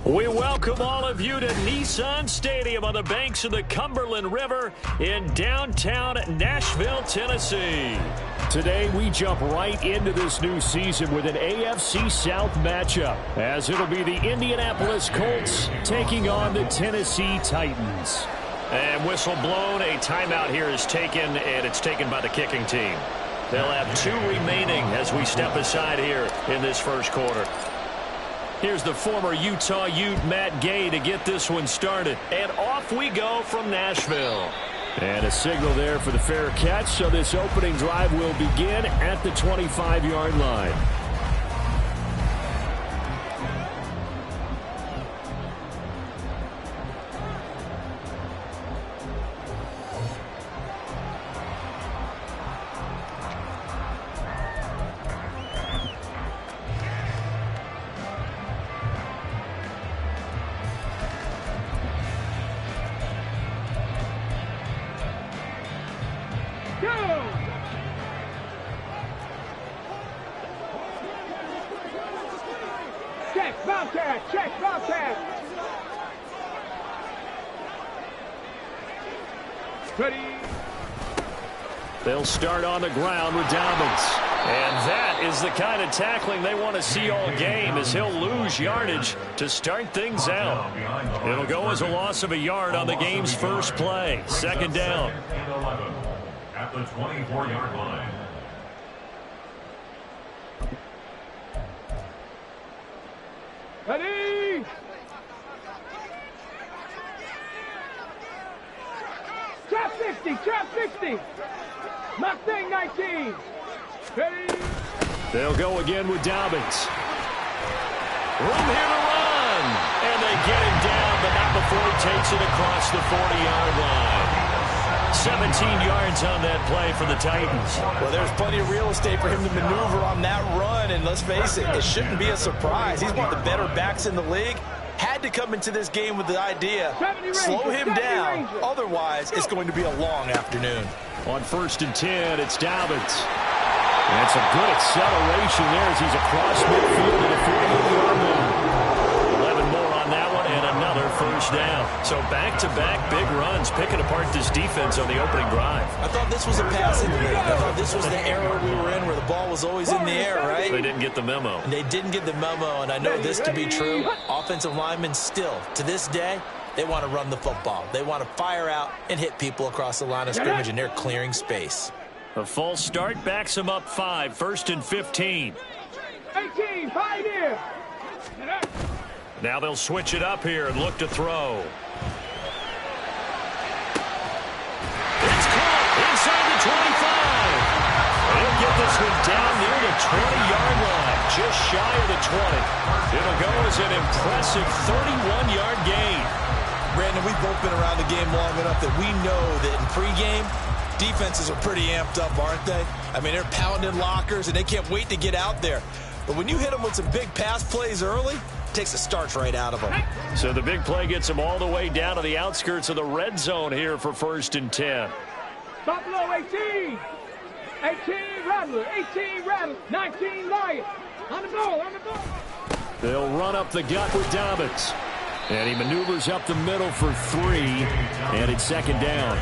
We welcome all of you to Nissan Stadium on the banks of the Cumberland River in downtown Nashville, Tennessee. Today, we jump right into this new season with an AFC South matchup, as it'll be the Indianapolis Colts taking on the Tennessee Titans. And whistle blown, a timeout here is taken, and it's taken by the kicking team. They'll have 2 remaining as we step aside here in this first quarter. Here's the former Utah Ute, Matt Gay, to get this one started. And off we go from Nashville. And a signal there for the fair catch, so this opening drive will begin at the 25-yard line. They'll start on the ground with Dobbins. And that is the kind of tackling they want to see all game, as he'll lose yardage to start things out. It'll go as a loss of a yard on the game's first play. Second down. At the 24-yard line. Ready! Trap 60, trap 60! Mustang 19! Ready! They'll go again with Dobbins. Room here to run! And they get him down, but not before he takes it across the 40-yard line. 17 yards on that play for the Titans. Well, there's plenty of real estate for him to maneuver on that run, and let's face it, it shouldn't be a surprise. He's one of the better backs in the league. Had to come into this game with the idea, slow him down, otherwise it's going to be a long afternoon. On 1st and 10, it's Dobbins. And some good acceleration there as he's across midfield to the 48-yard line. 11 more on that one, and another first down. So back-to-back big runs, picking apart this defense on the opening drive. I thought this was a passing league. I thought this was the era we were in where the ball was always in the air, right? They didn't get the memo. And they didn't get the memo, and I know this to be true. Offensive linemen still, to this day, they want to run the football. They want to fire out and hit people across the line of scrimmage, and they're clearing space. A false start backs them up 5, 1st and 15. 18, 5 here. Now they'll switch it up here and look to throw. It's caught inside the 25. He'll get this one down near the 20-yard line, just shy of the 20. It'll go as an impressive 31-yard gain. Brandon, we've both been around the game long enough that we know that in pregame, defenses are pretty amped up, aren't they? I mean, they're pounding lockers, and they can't wait to get out there. But when you hit them with some big pass plays early, it takes the starch right out of them. So the big play gets them all the way down to the outskirts of the red zone here for 1st and 10. Buffalo 18. 18 Rattler, 18 Rattler, 19 Lion. On the ball, on the ball. They'll run up the gut with Dobbins. And he maneuvers up the middle for 3, and it's second down.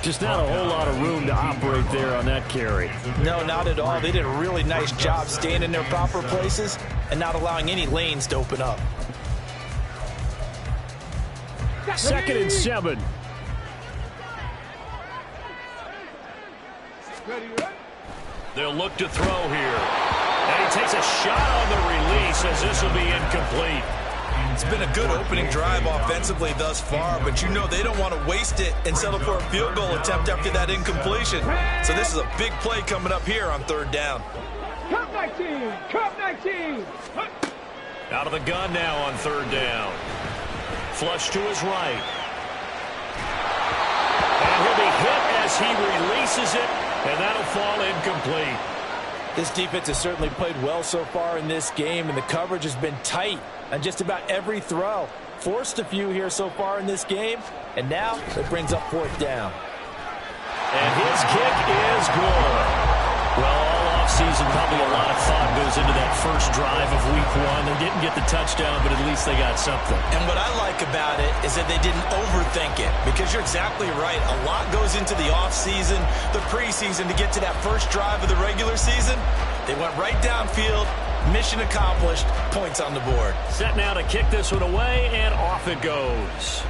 Just not a whole lot of room to operate there on that carry. No, not at all. They did a really nice job staying in their proper places and not allowing any lanes to open up. 2nd and 7. They'll look to throw here. And he takes a shot on the release as this will be incomplete. It's been a good opening drive offensively thus far, but you know they don't want to waste it and settle for a field goal attempt after that incompletion. So this is a big play coming up here on 3rd down. Cup 19, Cup 19. Out of the gun now on 3rd down. Flush to his right. And he'll be hit as he releases it, and that'll fall incomplete. This defense has certainly played well so far in this game, and the coverage has been tight on just about every throw. Forced a few here so far in this game, and now it brings up 4th down. And his kick is good. Well, all offseason, probably a lot of thought goes into that first drive of week 1. They didn't get the touchdown, but at least they got something. And what I like about it is that they didn't overthink it, because you're exactly right. A lot goes into the offseason, the preseason to get to that first drive of the regular season. They went right downfield, mission accomplished, points on the board. Set now to kick this one away, and off it goes.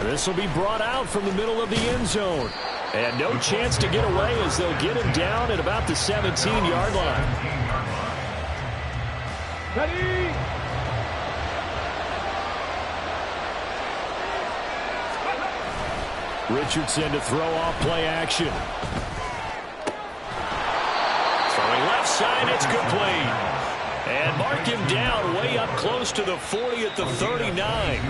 This will be brought out from the middle of the end zone. And no chance to get away as they'll get him down at about the 17-yard line. Ready? Richardson to throw off play action. Throwing left side, it's complete. And mark him down way up close to the 40 at the 39.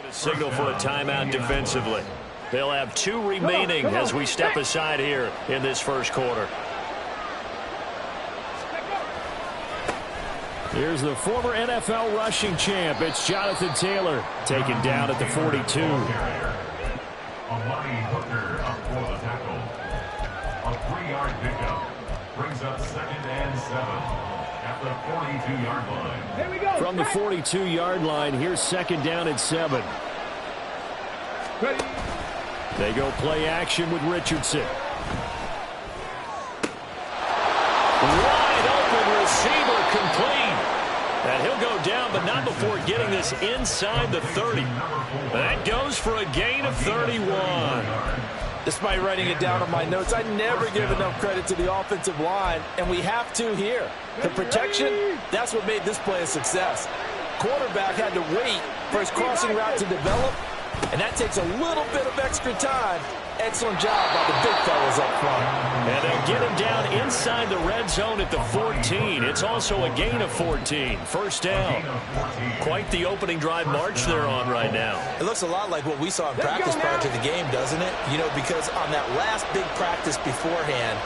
Signal for a timeout defensively. They'll have 2 remaining as we step aside here in this first quarter. Here's the former NFL rushing champ. It's Jonathan Taylor taken down at the 42. Amani Hooker up for the tackle. A 3-yard pickup brings up 2nd and 7 at the 42-yard line. Here we go. From the 42-yard line, here's 2nd down and 7. Ready? They go play action with Richardson. Wide open receiver complete. And he'll go down, but not before getting this inside the 30. That goes for a gain of 31. Despite writing it down on my notes, I never give enough credit to the offensive line, and we have to here. The protection, that's what made this play a success. Quarterback had to wait for his crossing route to develop, and that takes a little bit of extra time. Excellent job by the big fellas up front. And they'll get him down inside the red zone at the 14. It's also a gain of 14. First down. Quite the opening drive march they're on right now. It looks a lot like what we saw in practice prior to the game, doesn't it? You know, because on that last big practice beforehand,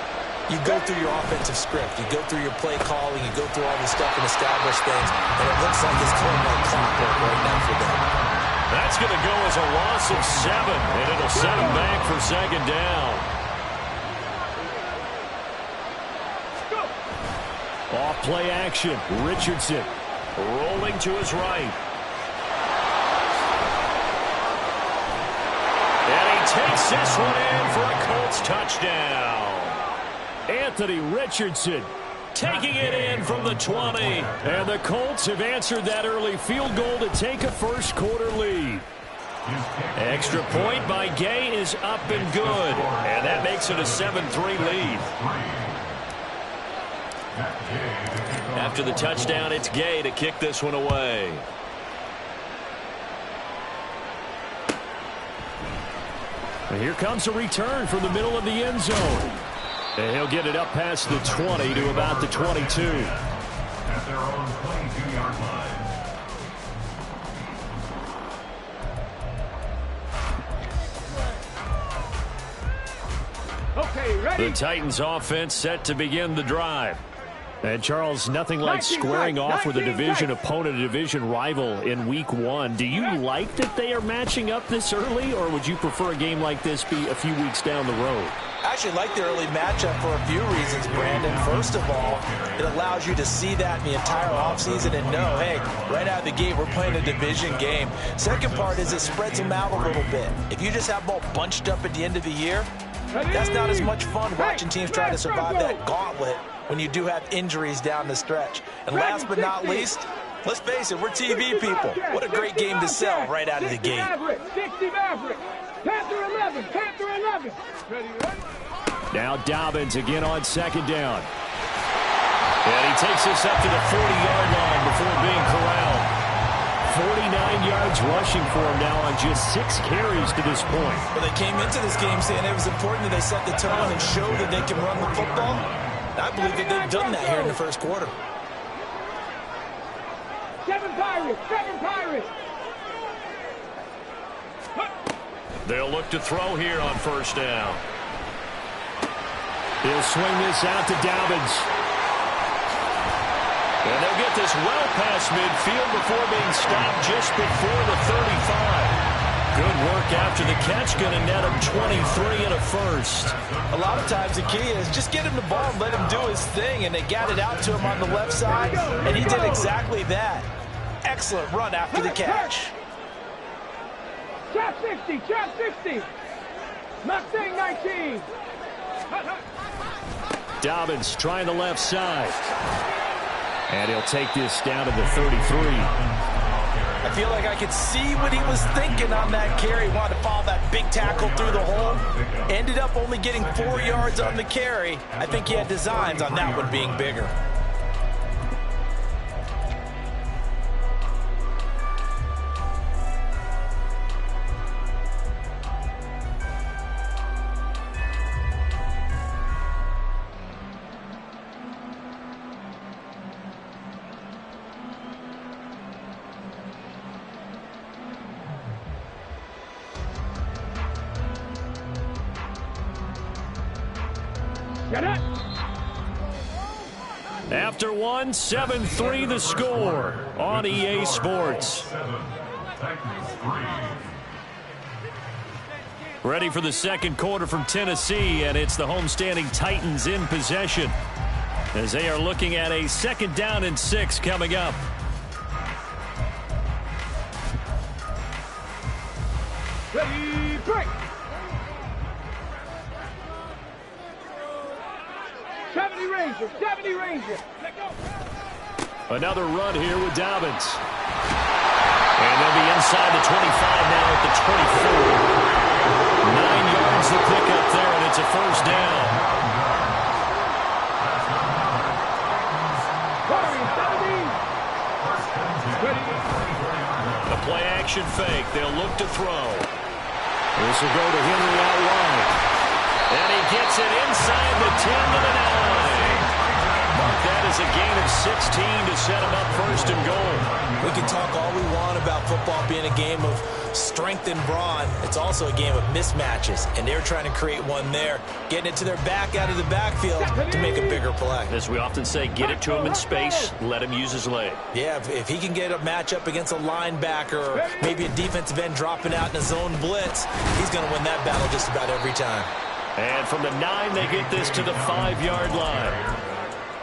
you go through your offensive script. You go through your play calling. You go through all this stuff and establish things. And it looks like it's going like clockwork right now for them. That's going to go as a loss of 7, and it'll set him back for 2nd down. Off play action, Richardson rolling to his right. And he takes this one in for a Colts touchdown. Anthony Richardson taking it in from the 20. And the Colts have answered that early field goal to take a first quarter lead. Extra point by Gay is up and good. And that makes it a 7-3 lead. After the touchdown, it's Gay to kick this one away. And here comes a return from the middle of the end zone. And he'll get it up past the 20 to about the 22. At their own 22-yard line. Okay, ready? The Titans offense set to begin the drive. And, Charles, nothing like squaring off with a division opponent, a division rival in week 1. Do you like that they are matching up this early, or would you prefer a game like this be a few weeks down the road? I actually like the early matchup for a few reasons, Brandon. First of all, it allows you to see that in the entire offseason and know, hey, right out of the gate, we're playing a division game. Second part is it spreads them out a little bit. If you just have them all bunched up at the end of the year, That's not as much fun watching teams try to survive that gauntlet when you do have injuries down the stretch. And last but not least, let's face it, we're TV people. What a great game to sell right out of the gate. 60 Maverick. Panther 11. Panther 11. Now Dobbins again on second down. And he takes this up to the 40-yard line before being corralled. 49 yards rushing for him now on just 6 carries to this point. Well, they came into this game saying it was important that they set the tone and show that they can run the football. I believe that they've done that here in the first quarter. 7 Pirates. 7 Pirates. They'll look to throw here on first down. He'll swing this out to Dobbins. And they'll get this well past midfield before being stopped just before the 35. Good work after the catch. Going to net him 23 and a first. A lot of times the key is just get him the ball and let him do his thing. And they got it out to him on the left side. And he did exactly that. Excellent run after the catch. Trap 60. Trap 60. Mustang 19. Dobbins trying the left side. And he'll take this down to the 33. I feel like I could see what he was thinking on that carry. Wanted to follow that big tackle through the hole. Ended up only getting 4 yards on the carry. I think he had designs on that one being bigger. After one, 7-3 the score on EA Sports. Ready for the second quarter from Tennessee, and it's the homestanding Titans in possession as they are looking at a 2nd down and 6 coming up. Ready, break. 70 Ranger, 70 Ranger. Let go. Another run here with Dobbins. And they'll be inside the 25 now at the 24. 9 yards to pick up there, and it's a first down. The play action fake. They'll look to throw. This will go to Henry out wide. And he gets it inside the 10 to the 9. Mark that as a gain of 16 to set him up 1st and goal. We can talk all we want about football being a game of strength and brawn. It's also a game of mismatches, and they're trying to create one there, getting it to their back out of the backfield to make a bigger play. As we often say, get it to him in space, let him use his leg. Yeah, if he can get a matchup against a linebacker or maybe a defensive end dropping out in a zone blitz, he's going to win that battle just about every time. And from the 9, they get this to the 5-yard line.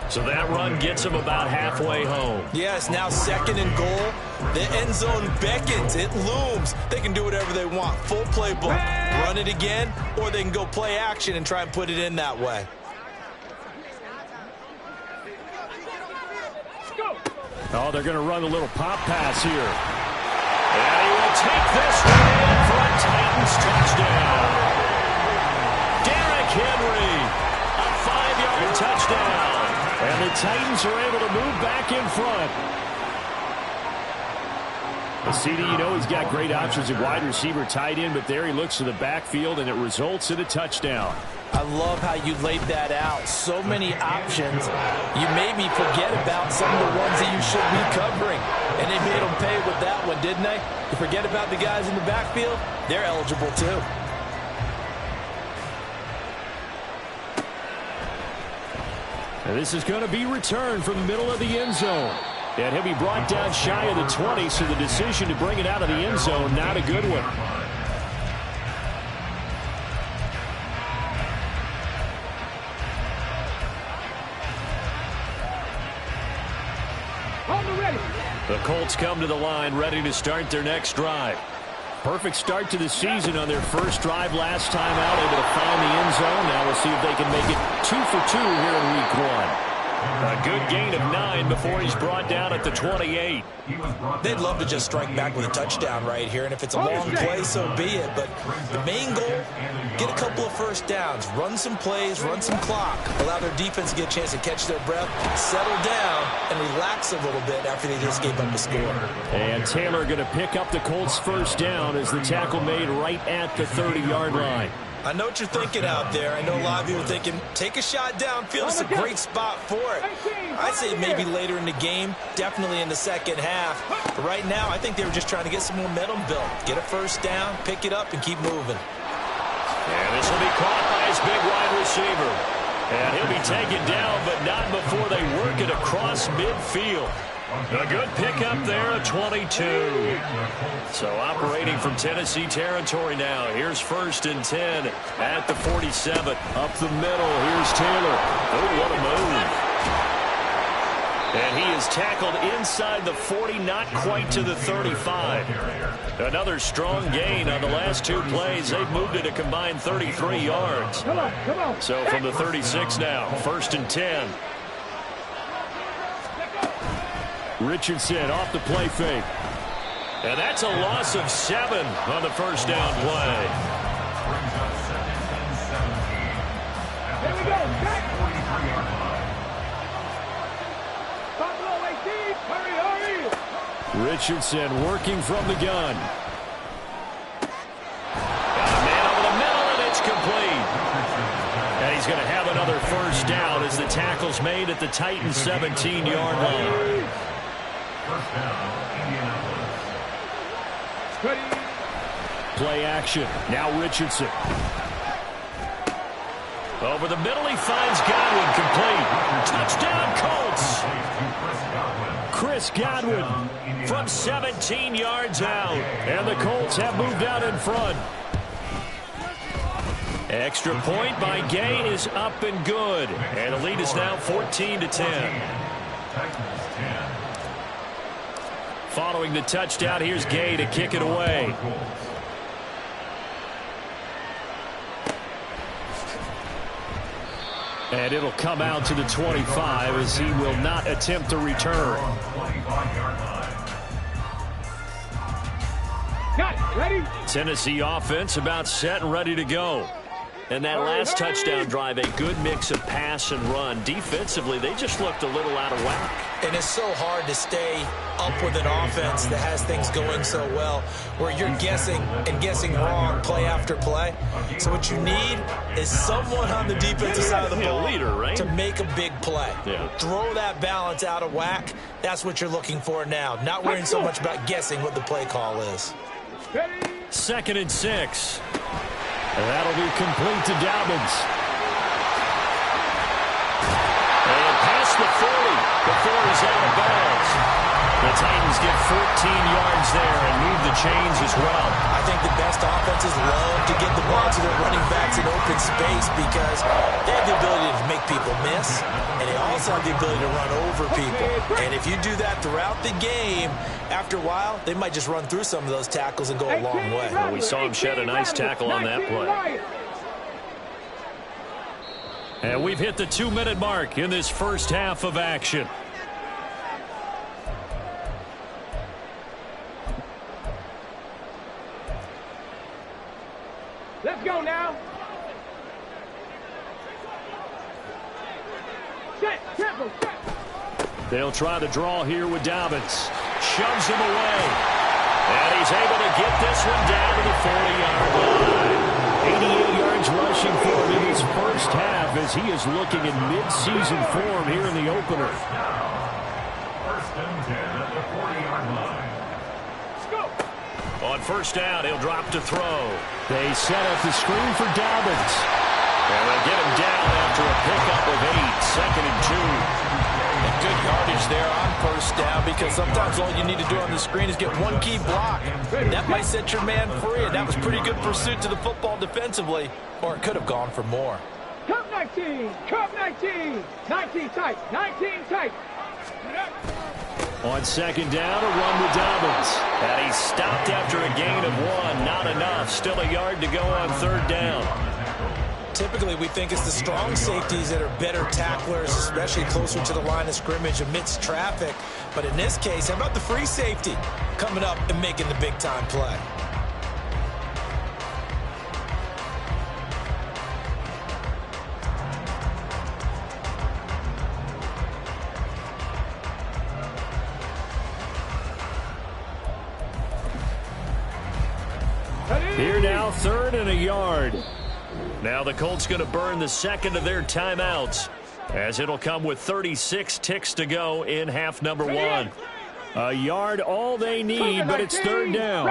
So that run gets them about halfway home. Yeah, it's now 2nd and goal. The end zone beckons. It looms. They can do whatever they want. Full playbook. Run it again, or they can go play action and try and put it in that way. Oh, they're going to run a little pop pass here. And he will take this one in for a Titans touchdown. Derrick Henry, a 5-yard touchdown. And the Titans are able to move back in front. CD, you know he's got great options at wide receiver, tight end, but there he looks to the backfield, and it results in a touchdown. I love how you laid that out. So many options. You made me forget about some of the ones that you should be covering. And they made them pay with that one, didn't they? You forget about the guys in the backfield, they're eligible too. And this is going to be returned from the middle of the end zone. And he'll be brought down shy of the 20, so the decision to bring it out of the end zone, not a good one. On the ready. The Colts come to the line ready to start their next drive. Perfect start to the season on their first drive last time out, able to find the end zone. Now we'll see if they can make it 2 for 2 here in week 1. A good gain of 9 before he's brought down at the 28. They'd love to just strike back with a touchdown right here, and if it's a long play, so be it. But the main goal, get a couple of first downs, run some plays, run some clock, allow their defense to get a chance to catch their breath, settle down, and relax a little bit after they just gave up a score. And Taylor going to pick up the Colts' first down as the tackle made right at the 30-yard line. I know what you're thinking out there. I know a lot of you are thinking, take a shot downfield. It's a great spot for it. I'd say maybe later in the game, definitely in the second half. But right now, I think they were just trying to get some momentum built. Get a first down, pick it up, and keep moving. And this will be caught by his big wide receiver. And he'll be taken down, but not before they work it across midfield. A good pickup there at 22. So operating from Tennessee territory now. Here's 1st and 10 at the 47. Up the middle. Here's Taylor. Oh, what a move. And he is tackled inside the 40, not quite to the 35. Another strong gain on the last 2 plays. They've moved it a combined 33 yards. Come on. So from the 36 now, 1st and 10. Richardson off the play fake. And that's a loss of 7 on the first down play. Here we go. Buffalo 18. Hurry. Richardson working from the gun. Got a man over the middle, and it's complete. And he's going to have another first down as the tackle's made at the Titans' 17-yard line. First down, Indianapolis. Play action. Now Richardson. Over the middle, he finds Godwin, complete. Touchdown, Colts. Chris Godwin from 17 yards out. And the Colts have moved out in front. Extra point by Gay is up and good. And the lead is now 14-10. Following the touchdown, here's Gay to kick it away. And it'll come out to the 25 as he will not attempt to return. Got it. Ready? Tennessee offense about set and ready to go. And that last touchdown drive, a good mix of pass and run. Defensively, they just looked a little out of whack. And it's so hard to stay up with an offense that has things going so well, where you're guessing and guessing wrong play after play. So what you need is someone on the defensive side of the ball to make a big play. Throw that balance out of whack. That's what you're looking for now. Not worrying so much about guessing what the play call is. 2nd and 6. And that'll be complete to Dobbins. And past the 40 before he's out of bounds. The Titans get 14 yards there and move the chains as well. I think the best offenses love to get the ball to their running backs in open space because they have the ability to make people miss, and they also have the ability to run over people. And if you do that throughout the game, after a while, they might just run through some of those tackles and go a long way. Well, we saw him shed a nice tackle on that play. And we've hit the 2-minute mark in this first half of action. Let's go now. Set, tempo, set. They'll try the draw here with Dobbins. Shoves him away. And he's able to get this one down to the 40-yard line. 88 yards rushing for him in his first half as he is looking in mid-season form here in the opener. First and 10 at the 40-yard line. On first down, he'll drop to throw. They set up the screen for Dobbins. And they'll get him down after a pickup of 8. 2nd and 2. And good yardage there on first down because sometimes all you need to do on the screen is get one key block. That might set your man free, and that was pretty good pursuit to the football defensively, or it could have gone for more. Cup 19, Cup 19, 19 tight, 19 tight. On second down, a run with Dobbins. And he stopped after a gain of 1. Not enough. Still a yard to go on third down. Typically, we think it's the strong safeties that are better tacklers, especially closer to the line of scrimmage amidst traffic. But in this case, how about the free safety coming up and making the big-time play? Here now, third and a yard. Now the Colts going to burn the second of their timeouts, as it'll come with 36 ticks to go in half number 1. A yard all they need, but it's third down.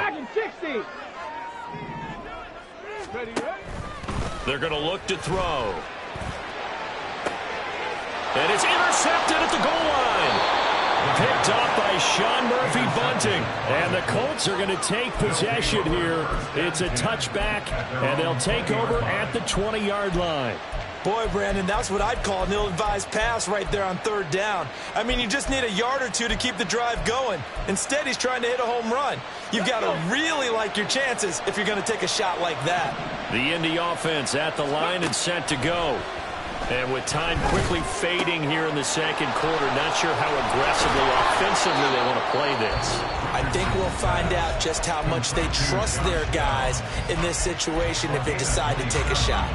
They're going to look to throw. And it's intercepted at the goal line. Picked off by Sean Murphy-Bunting. And the Colts are going to take possession here. It's a touchback, and they'll take over at the 20-yard line. Boy, Brandon, that's what I'd call an ill-advised pass right there on third down. I mean, you just need a yard or two to keep the drive going. Instead, he's trying to hit a home run. You've got to really like your chances if you're going to take a shot like that. The Indy offense at the line and set to go. And with time quickly fading here in the second quarter, not sure how aggressively, offensively they want to play this. I think we'll find out just how much they trust their guys in this situation if they decide to take a shot.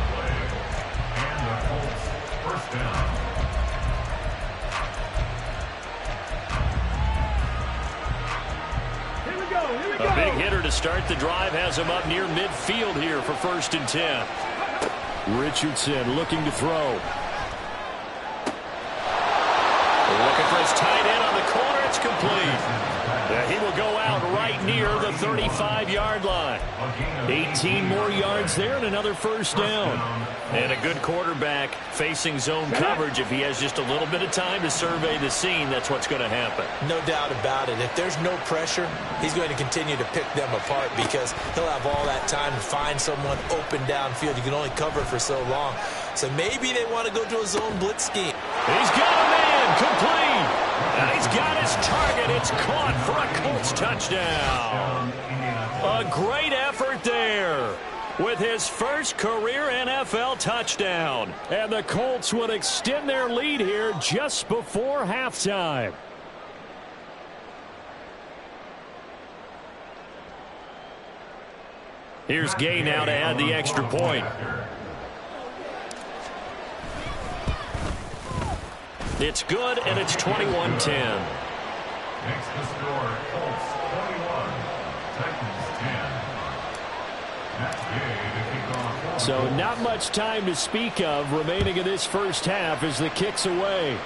A big hitter to start the drive has him up near midfield here for 1st and 10. Richardson looking to throw. Looking for his tight end on the corner. It's complete. He will go out right near the 35-yard line. 18 more yards there and another first down. And a good quarterback facing zone coverage. If he has just a little bit of time to survey the scene, that's what's going to happen. No doubt about it. If there's no pressure, he's going to continue to pick them apart because he'll have all that time to find someone open downfield. You can only cover for so long. So maybe they want to go to a zone blitz scheme. He's got a man, complete. And he's got his target. It's caught for a Colts touchdown. A great effort there with his first career NFL touchdown. And the Colts would extend their lead here just before halftime. Here's Gay now to add the extra point. It's good, and it's 21-10. Makes the score Colts 21, Titans 10. That's Gay to kick off. So not much time to speak of remaining in this first half as the kick's away.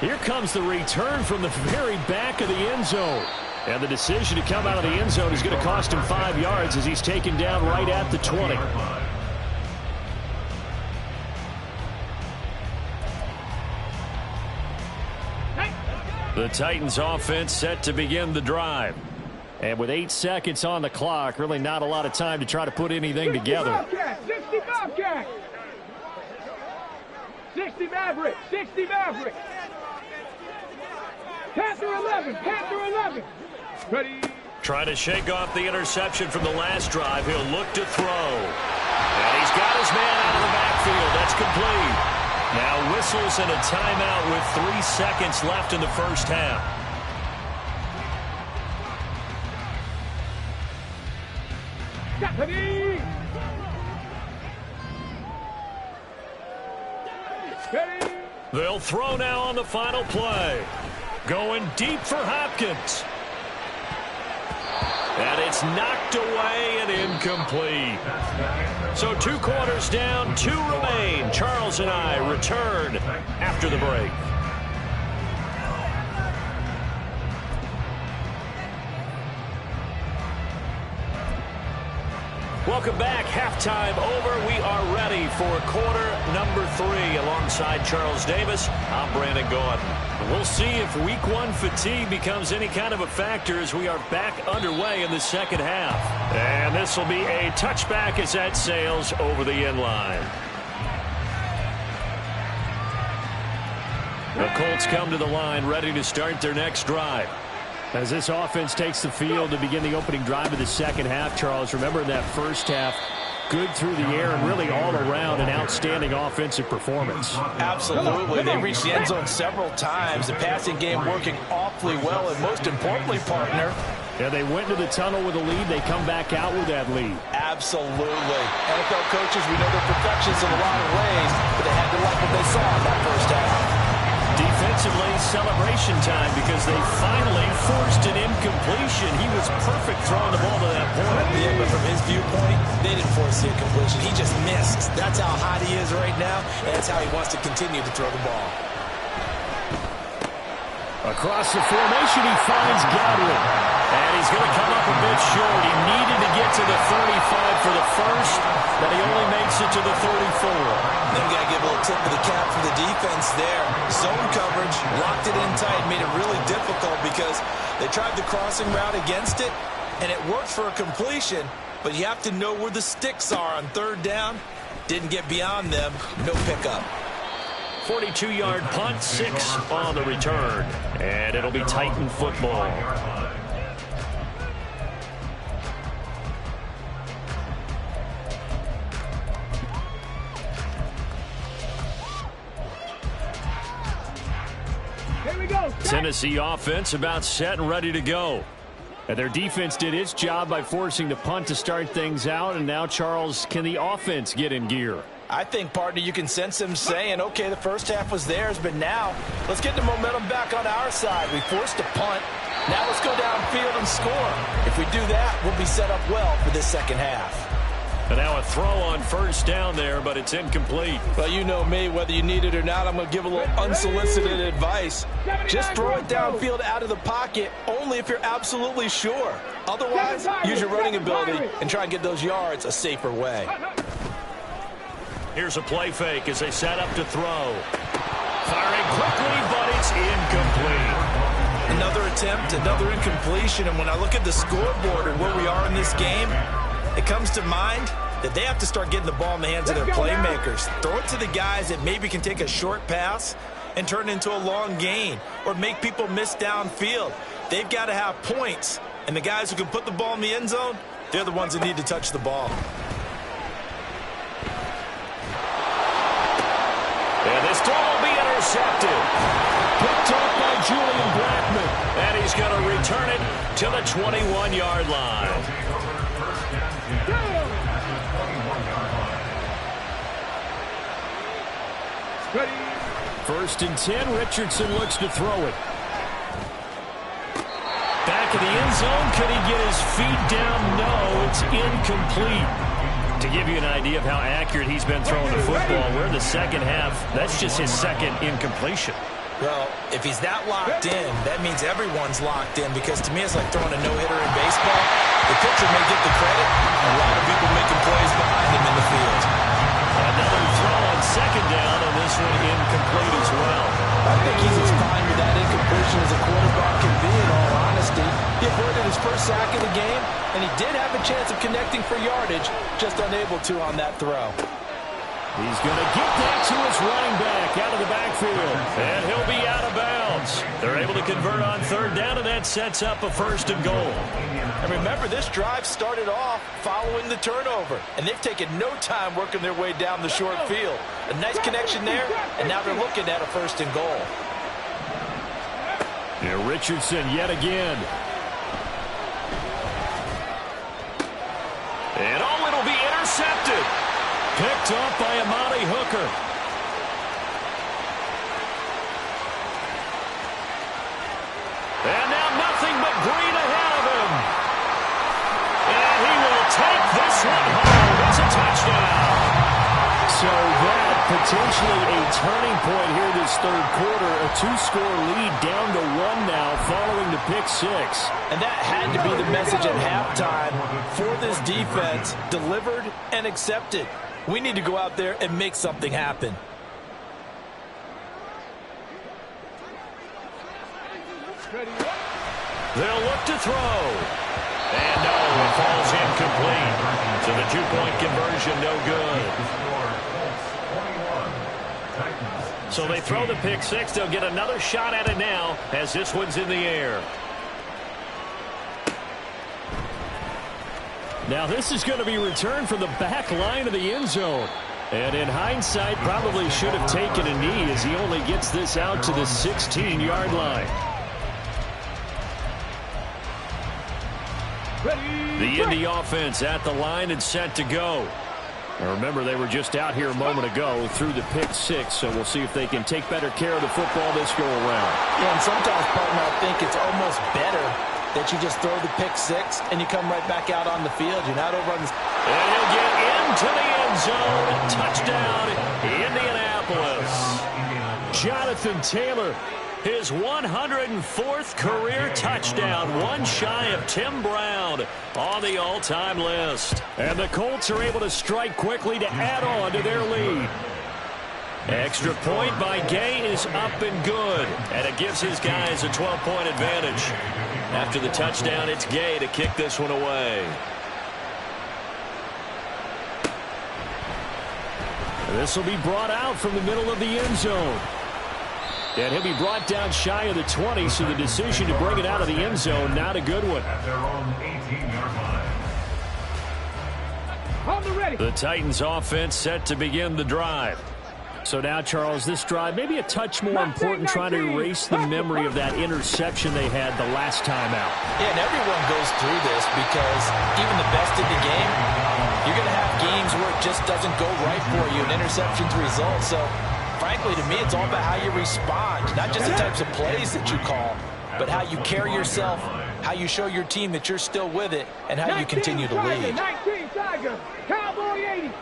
Here comes the return from the very back of the end zone. And the decision to come out of the end zone is going to cost him 5 yards as he's taken down right at the 20. The Titans offense set to begin the drive. And with 8 seconds on the clock, really not a lot of time to try to put anything together. 60 Bobcats! 60 Mavericks! 60 Mavericks! Panther 11! Panther 11! Ready? Trying to shake off the interception from the last drive. He'll look to throw. And he's got his man out of the backfield. That's complete. Now whistles and a timeout with 3 seconds left in the first half. Ready? Ready? They'll throw now on the final play. Going deep for Hopkins. And it's knocked away and incomplete. So 2 quarters down, 2 remain. Charles and I return after the break. Welcome back. Halftime over. We are ready for quarter number 3. Alongside Charles Davis, I'm Brandon Gordon. We'll see if week 1 fatigue becomes any kind of a factor as we are back underway in the second half. And this will be a touchback as that sails over the end line. The Colts come to the line, ready to start their next drive. As this offense takes the field to begin the opening drive of the second half, Charles, remember that first half, good through the air and really all around an outstanding offensive performance. Absolutely. They reached the end zone several times. The passing game working awfully well, and most importantly, partner, yeah, they went to the tunnel with a lead. They come back out with that lead. Absolutely. NFL coaches, we know they're perfections in a lot of ways, but they had to like what they saw in that first half. Defensively, celebration time because they finally forced an incompletion. He was perfect throwing the ball to that point. Yeah, but from his viewpoint, they didn't force the incompletion. He just missed. That's how hot he is right now, and that's how he wants to continue to throw the ball. Across the formation, he finds Godwin. And he's going to come up a bit short. He needed to get to the 35 for the first, but he only makes it to the 34. Then we got to give a little tip of the cap from the defense there. Zone coverage, locked it in tight, made it really difficult because they tried the crossing route against it, and it worked for a completion, but you have to know where the sticks are on third down. Didn't get beyond them, no pickup. 42-yard punt, 6 on the return, and it'll be Titan football. Here we go. Tennessee offense about set and ready to go. And their defense did its job by forcing the punt to start things out, and now, Charles, can the offense get in gear? I think, partner, you can sense them saying, okay, the first half was theirs, but now let's get the momentum back on our side. We forced a punt. Now let's go downfield and score. If we do that, we'll be set up well for this second half. And now a throw on first down there, but it's incomplete. Well, you know me, whether you need it or not, I'm going to give a little unsolicited advice. Just throw it downfield out of the pocket, only if you're absolutely sure. Otherwise, use your running ability and try and get those yards a safer way. Here's a play fake as they set up to throw. Firing quickly, but it's incomplete. Another attempt, another incompletion, and when I look at the scoreboard and where we are in this game, it comes to mind that they have to start getting the ball in the hands of their playmakers. Throw it to the guys that maybe can take a short pass and turn it into a long gain or make people miss downfield. They've got to have points, and the guys who can put the ball in the end zone, they're the ones that need to touch the ball. And this throw will be intercepted. Picked up by Julian Blackman. And he's going to return it to the 21-yard line. Ready. 1st and 10. Richardson looks to throw it. Back in the end zone. Could he get his feet down? No, it's incomplete. To give you an idea of how accurate he's been throwing the football, we're in the second half. That's just his second incompletion. Well, if he's that locked in, that means everyone's locked in, because to me it's like throwing a no-hitter in baseball. The pitcher may get the credit, a lot of people making plays behind him in the field. Another throw on second down, and this one incomplete as well. I think he's as fine with that incompletion as a quarterback can be, in all honesty. He avoided his first sack of the game, and he did have a chance of connecting for yardage, just unable to on that throw. He's going to get that to his running back out of the backfield, and he'll be out of bounds. They're able to convert on third down, and that sets up a 1st and goal. And remember, this drive started off following the turnover, and they've taken no time working their way down the short field. A nice connection there, and now they're looking at a 1st and goal. Yeah, Richardson yet again. And it'll be intercepted. Picked up by Amani Hooker. And now nothing but green ahead of him. And he will take this one home. It's a touchdown. So that potentially a turning point here this third quarter. A 2-score lead down to 1 now following the pick 6. And that had to be the message at halftime for this defense. Delivered and accepted. We need to go out there and make something happen. They'll look to throw. And no, it falls incomplete. So the 2-point conversion no good. So they throw the pick six. They'll get another shot at it now as this one's in the air. Now this is going to be returned from the back line of the end zone. And in hindsight, probably should have taken a knee as he only gets this out to the 16-yard line. The Indy offense at the line and set to go. Now remember, they were just out here a moment ago through the pick six, so we'll see if they can take better care of the football this go around. Yeah, and sometimes, partner, I think it's almost better that you just throw the pick six and you come right back out on the field. You're not over on the... And he'll get into the end zone. Touchdown, Indianapolis. Jonathan Taylor, his 104th career touchdown, one shy of Tim Brown on the all-time list. And the Colts are able to strike quickly to add on to their lead. Extra point by Gay is up and good, and it gives his guys a 12-point advantage. After the touchdown, it's Gay to kick this one away. This will be brought out from the middle of the end zone. And he'll be brought down shy of the 20, so the decision to bring it out of the end zone, not a good one. At their own 18-yard line. On the ready. The Titans offense set to begin the drive. So now, Charles, this drive maybe a touch more important, trying to erase the memory of that interception they had the last time out. Yeah, and everyone goes through this because even the best in the game, you're going to have games where it just doesn't go right for you, and interceptions result. So, frankly, to me, it's all about how you respond, not just the types of plays that you call, but how you carry yourself, how you show your team that you're still with it, and how you continue to lead. 19 Tiger, Cowboy 80.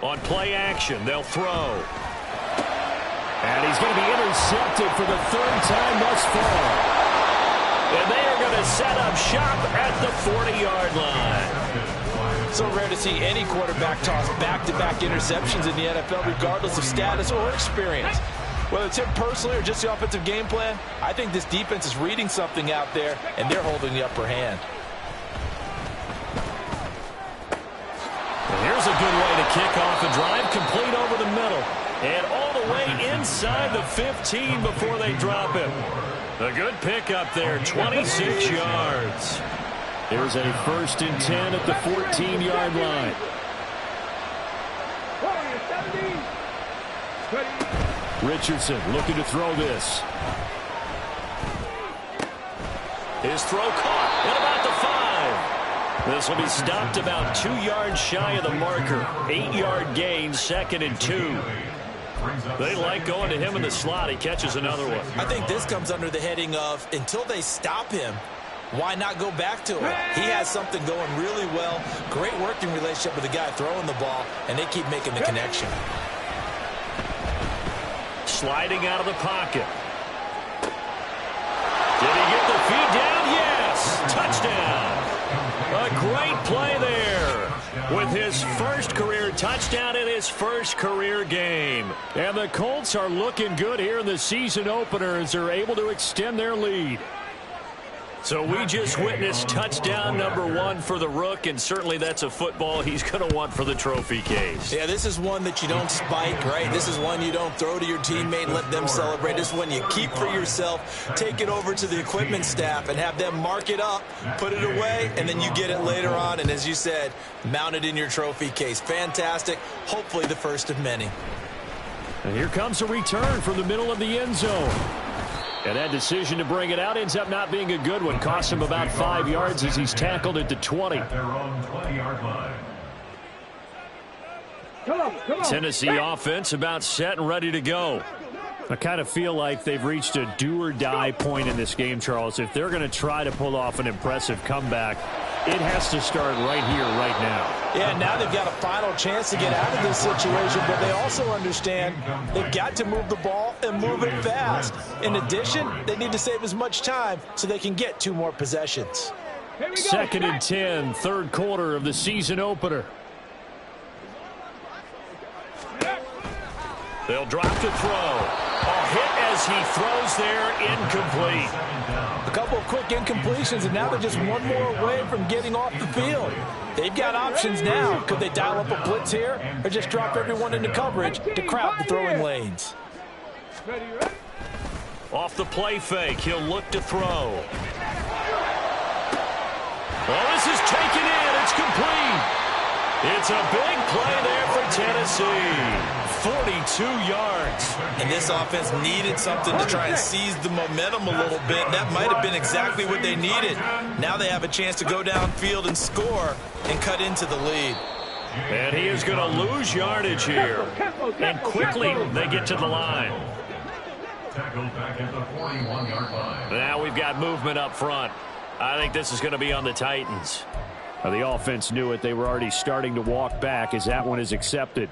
On play action, they'll throw. And he's going to be intercepted for the third time thus far. And they are going to set up shop at the 40-yard line. So rare to see any quarterback toss back-to-back interceptions in the NFL, regardless of status or experience. Whether it's him personally or just the offensive game plan, I think this defense is reading something out there, and they're holding the upper hand. And here's a good way to kick off a drive, complete over the middle. And all the way inside the 15 before they drop him. A good pickup there, 26 yards. Here's a 1st and 10 at the 14-yard line. 17. Richardson looking to throw this. His throw caught at about the 5. This will be stopped about 2 yards shy of the marker. 8-yard gain, 2nd and 2. They like going to him in the slot. He catches another one. I think this comes under the heading of, until they stop him, why not go back to him? He has something going really well. Great working relationship with the guy throwing the ball, and they keep making the connection. Sliding out of the pocket. Did he get the feed down? Yes! Touchdown! A great play there with his first career touchdown in his first career game. And the Colts are looking good here in the season opener as they're able to extend their lead. So we just witnessed touchdown number 1 for the Rook, and certainly that's a football he's going to want for the trophy case. Yeah, this is one that you don't spike, right? This is one you don't throw to your teammate and let them celebrate. This is one you keep for yourself, take it over to the equipment staff and have them mark it up, put it away, and then you get it later on. And as you said, mount it in your trophy case. Fantastic. Hopefully the first of many. And here comes a return from the middle of the end zone. And that decision to bring it out ends up not being a good one. Costs him about 5 yards as he's tackled at the 20. At their own 20-yard line. Come on. Tennessee offense about set and ready to go. I kind of feel like they've reached a do-or-die point in this game, Charles. If they're going to try to pull off an impressive comeback, it has to start right here, right now. Yeah, now they've got a final chance to get out of this situation, but they also understand they've got to move the ball and move it fast. In addition, they need to save as much time so they can get 2 more possessions. 2nd and 10, third quarter of the season opener. They'll drop to throw. A hit as he throws there, incomplete. The couple of quick incompletions, and now they're just one more away from getting off the field. They've got options now. Could they dial up a blitz here or just drop everyone into coverage to crowd the throwing lanes? Off the play fake, he'll look to throw. Well, this is taken in. It's complete. It's a big play there for Tennessee. 42 yards. And this offense needed something to try and seize the momentum a little bit. That might have been exactly what they needed. Now they have a chance to go downfield and score and cut into the lead. And he is going to lose yardage here. And quickly they get to the line. Tackled back at the 41-yard line. Now we've got movement up front. I think this is going to be on the Titans. Now the offense knew it. They were already starting to walk back as that one is accepted.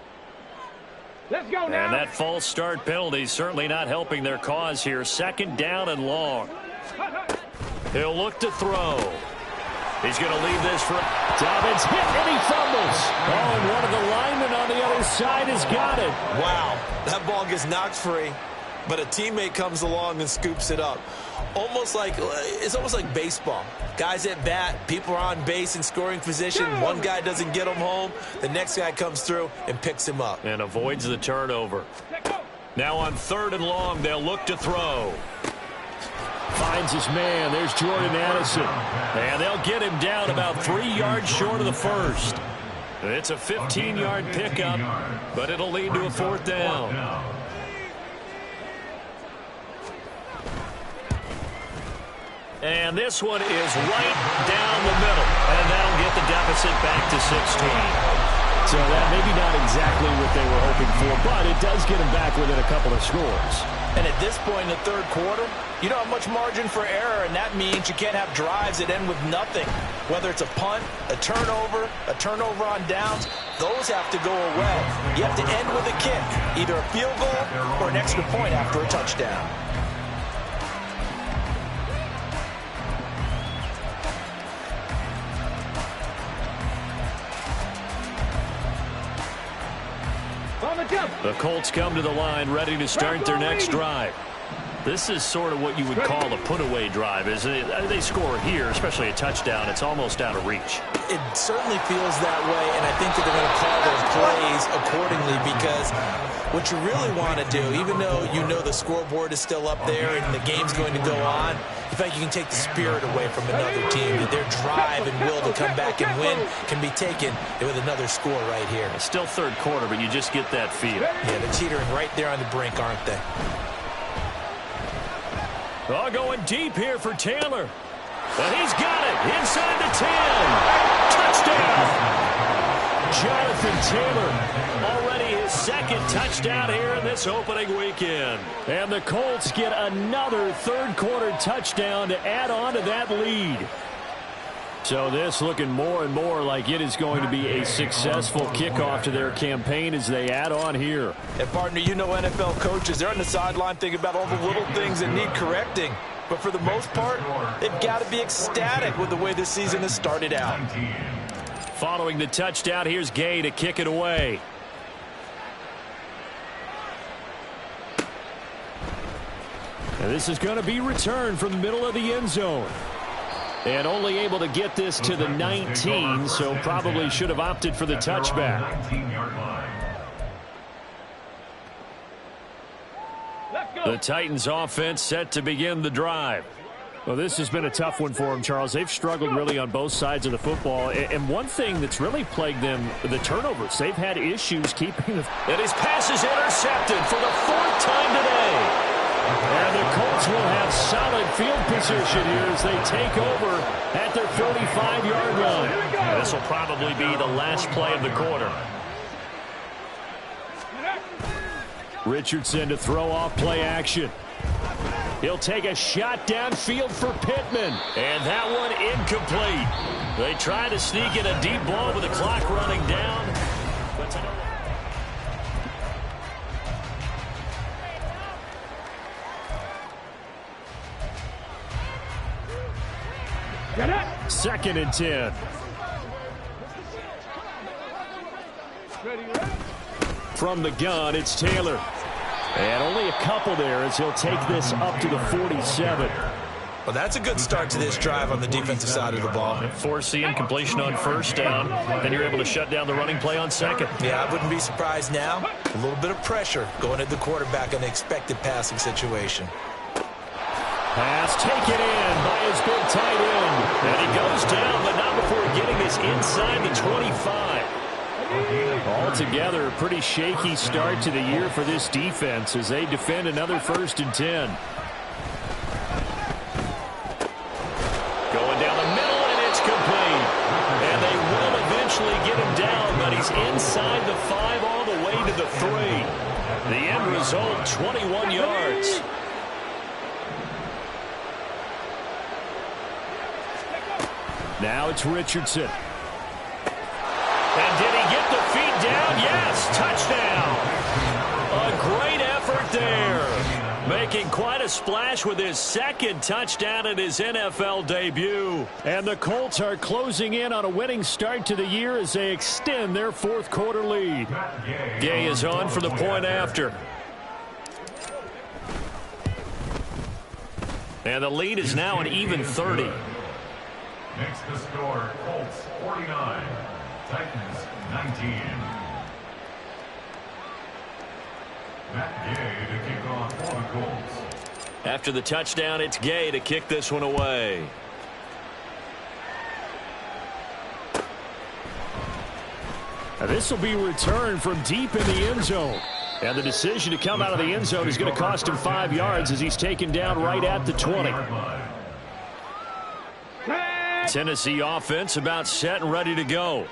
Let's go now. And that false start penalty certainly not helping their cause here. Second down and long. He'll look to throw. He's going to leave this for Dobbins. Hit and he fumbles. Oh, and one of the linemen on the other side has got it. Wow, that ball gets knocked free, but a teammate comes along and scoops it up. It's almost like baseball. Guys at bat, people are on base in scoring position. One guy doesn't get him home. The next guy comes through and picks him up. And avoids the turnover. Now on 3rd and long, they'll look to throw. Finds his man. There's Jordan Addison. And they'll get him down about 3 yards short of the first. It's a 15-yard pickup, but it'll lead to a 4th down. And this one is right down the middle. And that'll get the deficit back to 16. So that maybe not exactly what they were hoping for, but it does get them back within a couple of scores. And at this point in the 3rd quarter, you don't have much margin for error, and that means you can't have drives that end with nothing. Whether it's a punt, a turnover on downs, those have to go away. You have to end with a kick, either a field goal or an extra point after a touchdown. The Colts come to the line ready to start their next drive. This is sort of what you would call a put-away drive, isn't it? They score here, especially a touchdown. It's almost out of reach. It certainly feels that way, and I think that they're going to call those plays accordingly because what you really want to do, even though you know the scoreboard is still up there and the game's going to go on, in fact, you can take the spirit away from another team. That their drive and will to come back and win can be taken with another score right here. It's still 3rd quarter, but you just get that feel. Yeah, they're teetering right there on the brink, aren't they? Oh, going deep here for Taylor. And he's got it inside the 10. Touchdown! Jonathan Taylor, already his 2nd touchdown here in this opening weekend. And the Colts get another 3rd quarter touchdown to add on to that lead. So this looking more and more like it is going to be a successful kickoff to their campaign as they add on here. And partner, you know NFL coaches, they're on the sideline thinking about all the little things that need correcting. But for the most part, they've got to be ecstatic with the way this season has started out. Following the touchdown, here's Gay to kick it away. And this is going to be returned from the middle of the end zone. And only able to get this to the 19, so probably should have opted for the touchback. The Titans offense set to begin the drive. Well, this has been a tough one for them, Charles. They've struggled really on both sides of the football. And one thing that's really plagued them, the turnovers. They've had issues keeping the... And his pass is intercepted for the 4th time today. And the Colts will have solid field position here as they take over at their 45-yard line. And this will probably be the last play of the quarter. Richardson to throw off play action. He'll take a shot downfield for Pittman. And that one incomplete. They try to sneak in a deep ball with the clock running down. Second and 10. From the gun, it's Taylor. And only a couple there as he'll take this up to the 47. Well, that's a good start to this drive on the defensive side of the ball. Force the incompletion on first down. Then you're able to shut down the running play on second. Yeah, I wouldn't be surprised now. A little bit of pressure going at the quarterback in an expected passing situation. Pass taken in by his big tight end. And he goes down, but not before getting us inside the 25. Altogether, a pretty shaky start to the year for this defense as they defend another 1st and 10. Going down the middle, and it's complete. And they will eventually get him down, but he's inside the 5 all the way to the 3. The end result, 21 yards. Now it's Richardson. And did he get the feet down? Yes, touchdown. A great effort there. Making quite a splash with his 2nd touchdown at his NFL debut. And the Colts are closing in on a winning start to the year as they extend their 4th quarter lead. Gay is on for the point after. And the lead is now an even 30. Next to score, Colts 49, Titans 19. Matt Gay to kick off for the Colts. After the touchdown, it's Gay to kick this one away. Now this will be returned from deep in the end zone. And the decision to come out of the end zone is going to cost him 5 yards as he's taken down right at the 20. Tennessee offense about set and ready to go.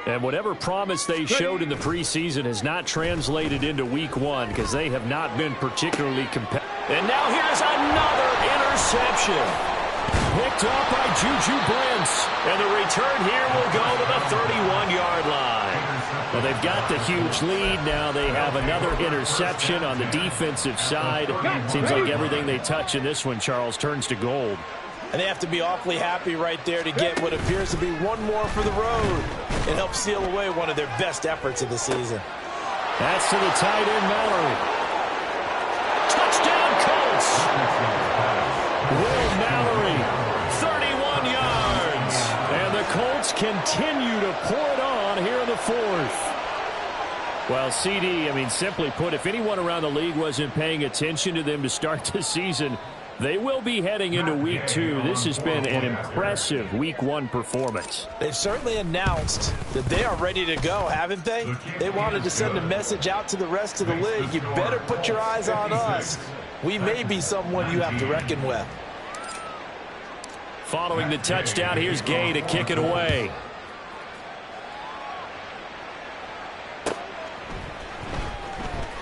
And whatever promise they showed in the preseason has not translated into week 1 because they have not been particularly competitive. And now here's another interception. Picked up by Juju Brents. And the return here will go to the 31-yard line. Well, they've got the huge lead. Now they have another interception on the defensive side. Seems like everything they touch in this one, Charles, turns to gold. And they have to be awfully happy right there to get what appears to be one more for the road. It helps seal away one of their best efforts of the season. That's to the tight end, Mallory. Touchdown, Colts! Will Mallory, 31 yards. And the Colts continue to pour it on here in the 4th. Well, CD, simply put, if anyone around the league wasn't paying attention to them to start the season, they will be heading into week 2. This has been an impressive week 1 performance. They've certainly announced that they are ready to go, haven't they? They wanted to send a message out to the rest of the league. You better put your eyes on us. We may be someone you have to reckon with. Following the touchdown, here's Gay to kick it away.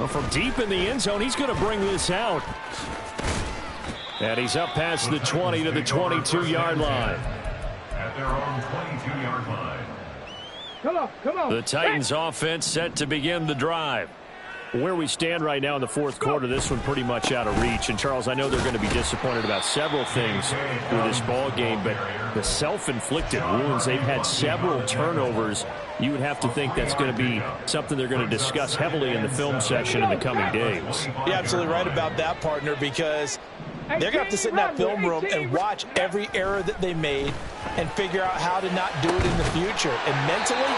Well, from deep in the end zone, he's going to bring this out. And he's up past the 20 to the 22-yard line. At their own 22-yard line. Come on. The Titans offense set to begin the drive. Where we stand right now in the 4th quarter, this one pretty much out of reach. And, Charles, I know they're going to be disappointed about several things with this ball game, but the self-inflicted wounds, they've had several turnovers. You would have to think that's going to be something they're going to discuss heavily in the film session in the coming days. You're absolutely right about that, partner, because they're going to have to sit in that film room and watch every error that they made and figure out how to not do it in the future. And mentally,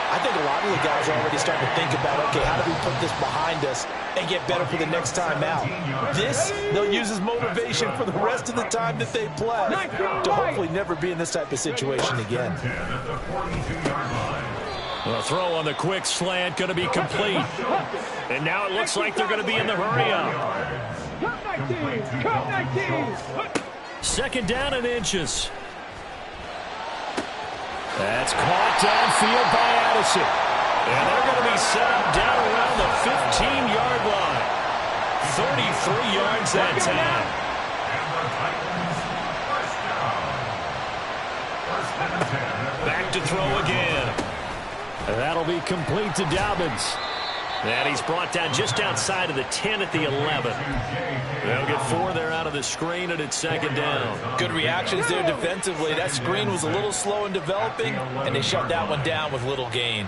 I think a lot of the guys are already starting to think about, okay, how do we put this behind us and get better for the next time out? This, they'll use as motivation for the rest of the time that they play to hopefully never be in this type of situation again. The throw on the quick slant going to be complete. And now it looks like they're going to be in the hurry-up. Cut 19. 2nd down and inches. That's caught downfield by Addison. And they're going to be set up down around the 15-yard line. 33 yards that time. Back to throw again. That'll be complete to Dobbins. And he's brought down just outside of the 10 at the 11. They'll get 4 there out of the screen, and it's 2nd down. Good reactions there defensively. That screen was a little slow in developing, and they shut that one down with little gain.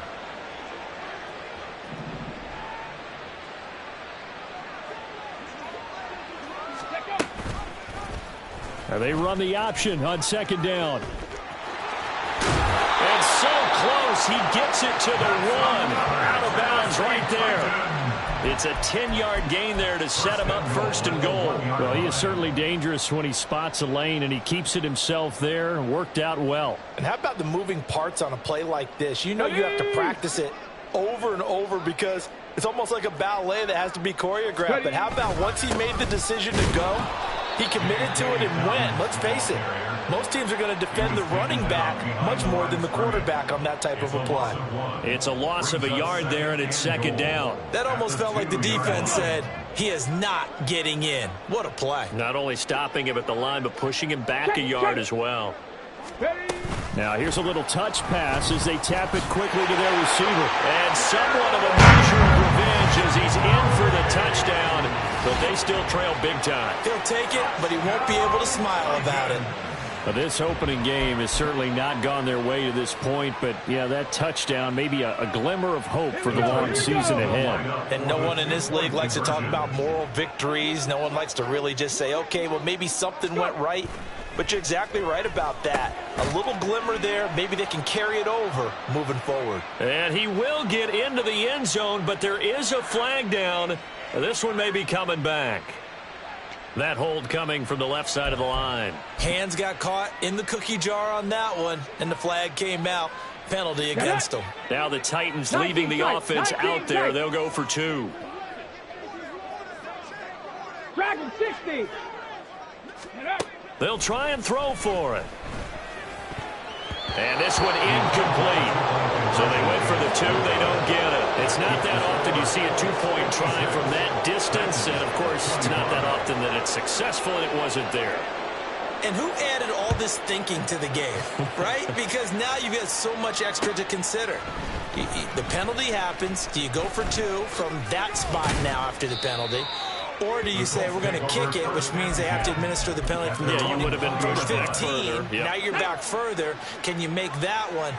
And they run the option on second down. And so close, he gets it to the 1. Out of bounds right there. It's a 10-yard gain there to set him up first and goal. Well, he is certainly dangerous when he spots a lane, and he keeps it himself there. Worked out well. And how about the moving parts on a play like this? You know you have to practice it over and over because it's almost like a ballet that has to be choreographed. But how about once he made the decision to go, he committed to it and went. Let's face it, most teams are going to defend the running back much more than the quarterback on that type of a play. It's a loss of a yard there, and it's second down. That almost felt like the defense said, he is not getting in. What a play. Not only stopping him at the line, but pushing him back a yard as well. Now here's a little touch pass as they tap it quickly to their receiver. And somewhat of a measure of revenge as he's in for the touchdown, but they still trail big time. He'll take it, but he won't be able to smile about it. But this opening game has certainly not gone their way to this point, but yeah, that touchdown, maybe a glimmer of hope for the long season ahead. And no one in this league likes to talk about moral victories. No one likes to really just say, okay, well, maybe something went right. But you're exactly right about that. A little glimmer there. Maybe they can carry it over moving forward. And he will get into the end zone, but there is a flag down. This one may be coming back. That hold coming from the left side of the line. Hands got caught in the cookie jar on that one, and the flag came out. Penalty against them. Now the Titans leaving the offense out there. They'll go for 2. Dragon 60. They'll try and throw for it. And this one incomplete. So they went for the 2. They don't get it. It's not that often you see a 2-point try from that distance. And, of course, it's not that often that it's successful, and it wasn't there. And who added all this thinking to the game, right? Because now you've got so much extra to consider. The penalty happens. Do you go for 2 from that spot now after the penalty? Or do you say we're going to kick it, which means they have to administer the penalty from the 20, you would have been pushed 15. Back further. Yep. Now you're back further. Can you make that one?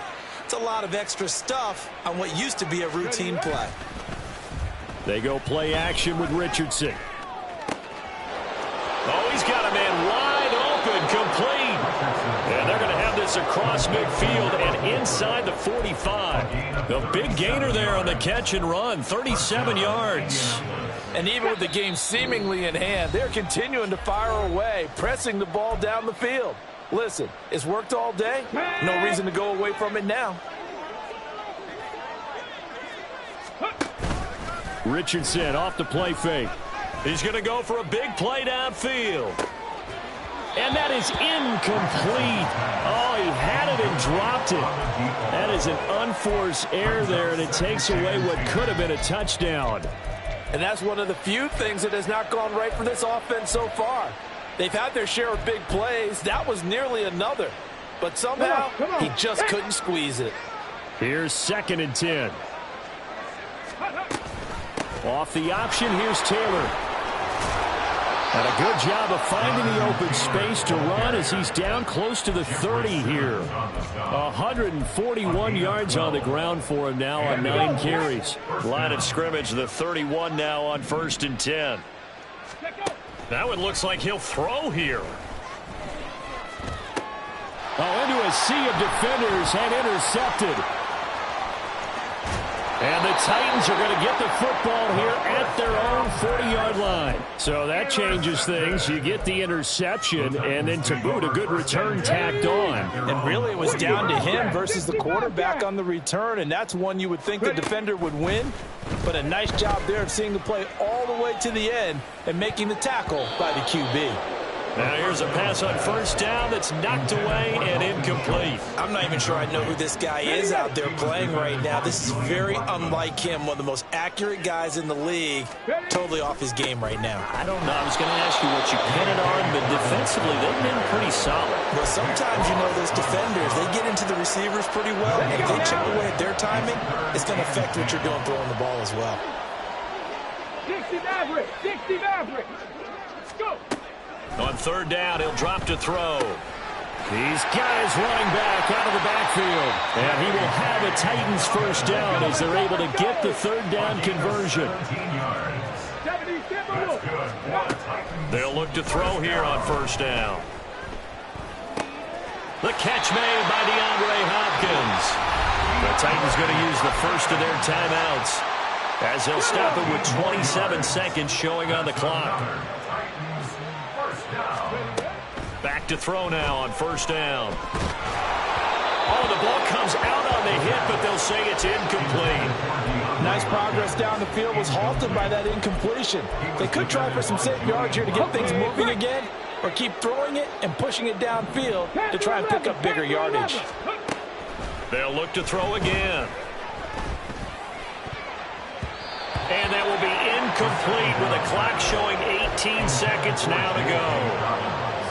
It's a lot of extra stuff on what used to be a routine play. They go play action with Richardson. Oh, he's got a man wide open, complete. And they're going to have this across midfield and inside the 45. The big gainer there on the catch and run, 37 yards. And even with the game seemingly in hand, they're continuing to fire away, pressing the ball down the field. Listen, it's worked all day. No reason to go away from it now. Richardson off the play fake. He's going to go for a big play downfield. And that is incomplete. Oh, he had it and dropped it. That is an unforced error there, and it takes away what could have been a touchdown. And that's one of the few things that has not gone right for this offense so far. They've had their share of big plays. That was nearly another. But somehow, he just couldn't squeeze it. Here's 2nd and 10. Off the option, here's Taylor. And a good job of finding the open space to run as he's down close to the 30 here. 141 yards on the ground for him now on 9 carries. Line of scrimmage, the 31 now on 1st and 10. That one looks like he'll throw here. Oh, into a sea of defenders and intercepted. And the Titans are going to get the football here at their own 40-yard line. So that changes things. You get the interception, and then to boot, a good return tacked on. And really, it was down to him versus the quarterback on the return, and that's one you would think the defender would win. But a nice job there of seeing the play all the way to the end and making the tackle by the QB. Now here's a pass on 1st down that's knocked away and incomplete. I'm not even sure I know who this guy is out there playing right now. This is very unlike him, one of the most accurate guys in the league. Totally off his game right now. I don't know. I was going to ask you what you pin it on, but defensively they've been pretty solid. Well, sometimes, you know, those defenders, they get into the receivers pretty well. And if they chip away at their timing, it's going to affect what you're doing throwing the ball as well. 60 Maverick! 60 Maverick! Go! On 3rd down, he'll drop to throw. He's got his running back out of the backfield. And he will have a Titans 1st down as they're able to get the 3rd down conversion. That's good. They'll look to throw here on 1st down. The catch made by DeAndre Hopkins. The Titans going to use the first of their timeouts as they'll stop it with 27 seconds showing on the clock. Back to throw now on first down. Oh, the ball comes out on the hit, but they'll say it's incomplete. Nice progress down the field was halted by that incompletion. They could try for some safe yards here to get things moving again, or keep throwing it and pushing it downfield to try and pick up bigger yardage. They'll look to throw again. And that will be incomplete with the clock showing 18 seconds now to go.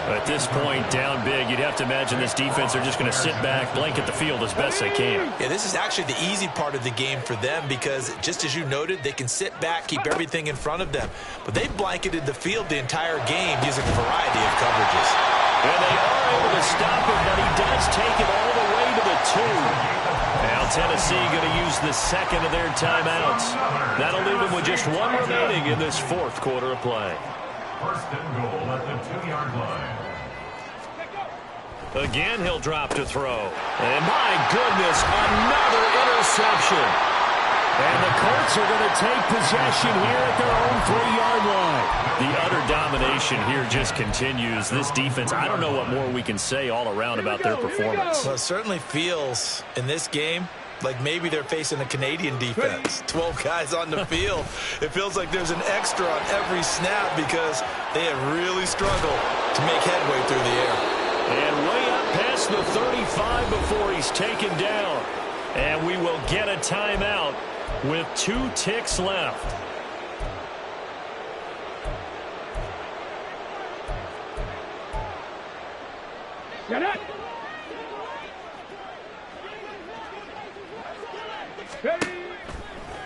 At this point, down big, you'd have to imagine this defense are just going to sit back, blanket the field as best they can. Yeah, this is actually the easy part of the game for them because, just as you noted, they can sit back, keep everything in front of them. But they blanketed the field the entire game using a variety of coverages. And they are able to stop him, but he does take it all the way to the 2. Now Tennessee going to use the second of their timeouts. That'll leave them with just one remaining in this fourth quarter of play. First and goal at the 2-yard line. Again, he'll drop to throw. And my goodness, another interception. And the Colts are going to take possession here at their own 3-yard line. The utter domination here just continues. This defense, I don't know what more we can say all around about their performance. Well, it certainly feels in this game like maybe they're facing a Canadian defense. 12 guys on the field. It feels like there's an extra on every snap because they have really struggled to make headway through the air. And way up past the 35 before he's taken down. And we will get a timeout with 2 ticks left. Get it.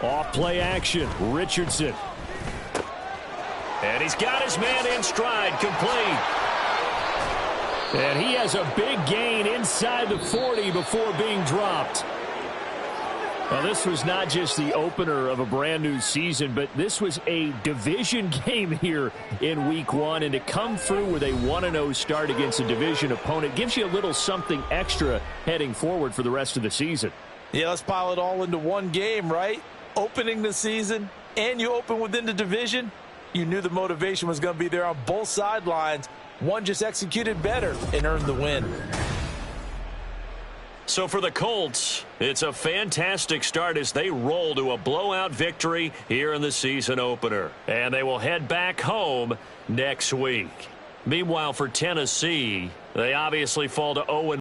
Off play action, Richardson. And he's got his man in stride, complete. And he has a big gain inside the 40 before being dropped. Well, this was not just the opener of a brand new season, but this was a division game here in week 1. And to come through with a 1-0 start against a division opponent gives you a little something extra heading forward for the rest of the season. Yeah, let's pile it all into one game, right? Opening the season, and you open within the division. You knew the motivation was going to be there on both sidelines. One just executed better and earned the win. So for the Colts, it's a fantastic start as they roll to a blowout victory here in the season opener. And they will head back home next week. Meanwhile, for Tennessee, they obviously fall to 0-1.